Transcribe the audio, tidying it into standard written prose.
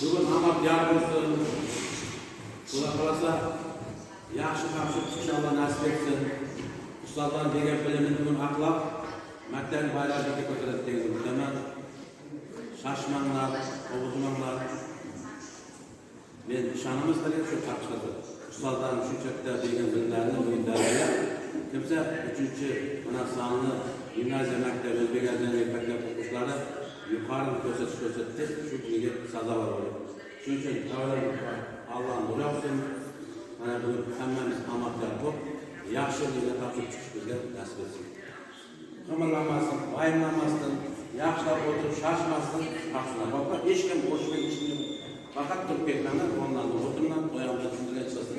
Bugün amat yağmursun. Kula kalasa yaxşı kapşıp inşallah nasip etsin. Ustazdan degen bilimini bugün aklap maktab bayrağı götürüp degen. Hemen şaşmanlar, ovuzmanlar. Ben şanımız da şu tartışıldı. Ustazdan şunçakta degen bilimlerini bugün derdiler. Kimse üçüncü buna sanlı gimnaziya maktab Özbek elden maktab okuşları yukarı gösterdi. Şu günge saza var oluyor. Şunun için Allah'ın nuru olsun. Hani bugün hemmemiz amatlar bu. Yaxşı yerine tapşırıp çıkış bizge nasip etsin. Kımırlanmasın, vayımlanmasın, yaxşılap oturup şaşmasın, kapsına bakma. Hiç kim boş ve hiç kim fakat Türk beklenler ondan da oturumdan, o yandan çünkü ne çıkasın.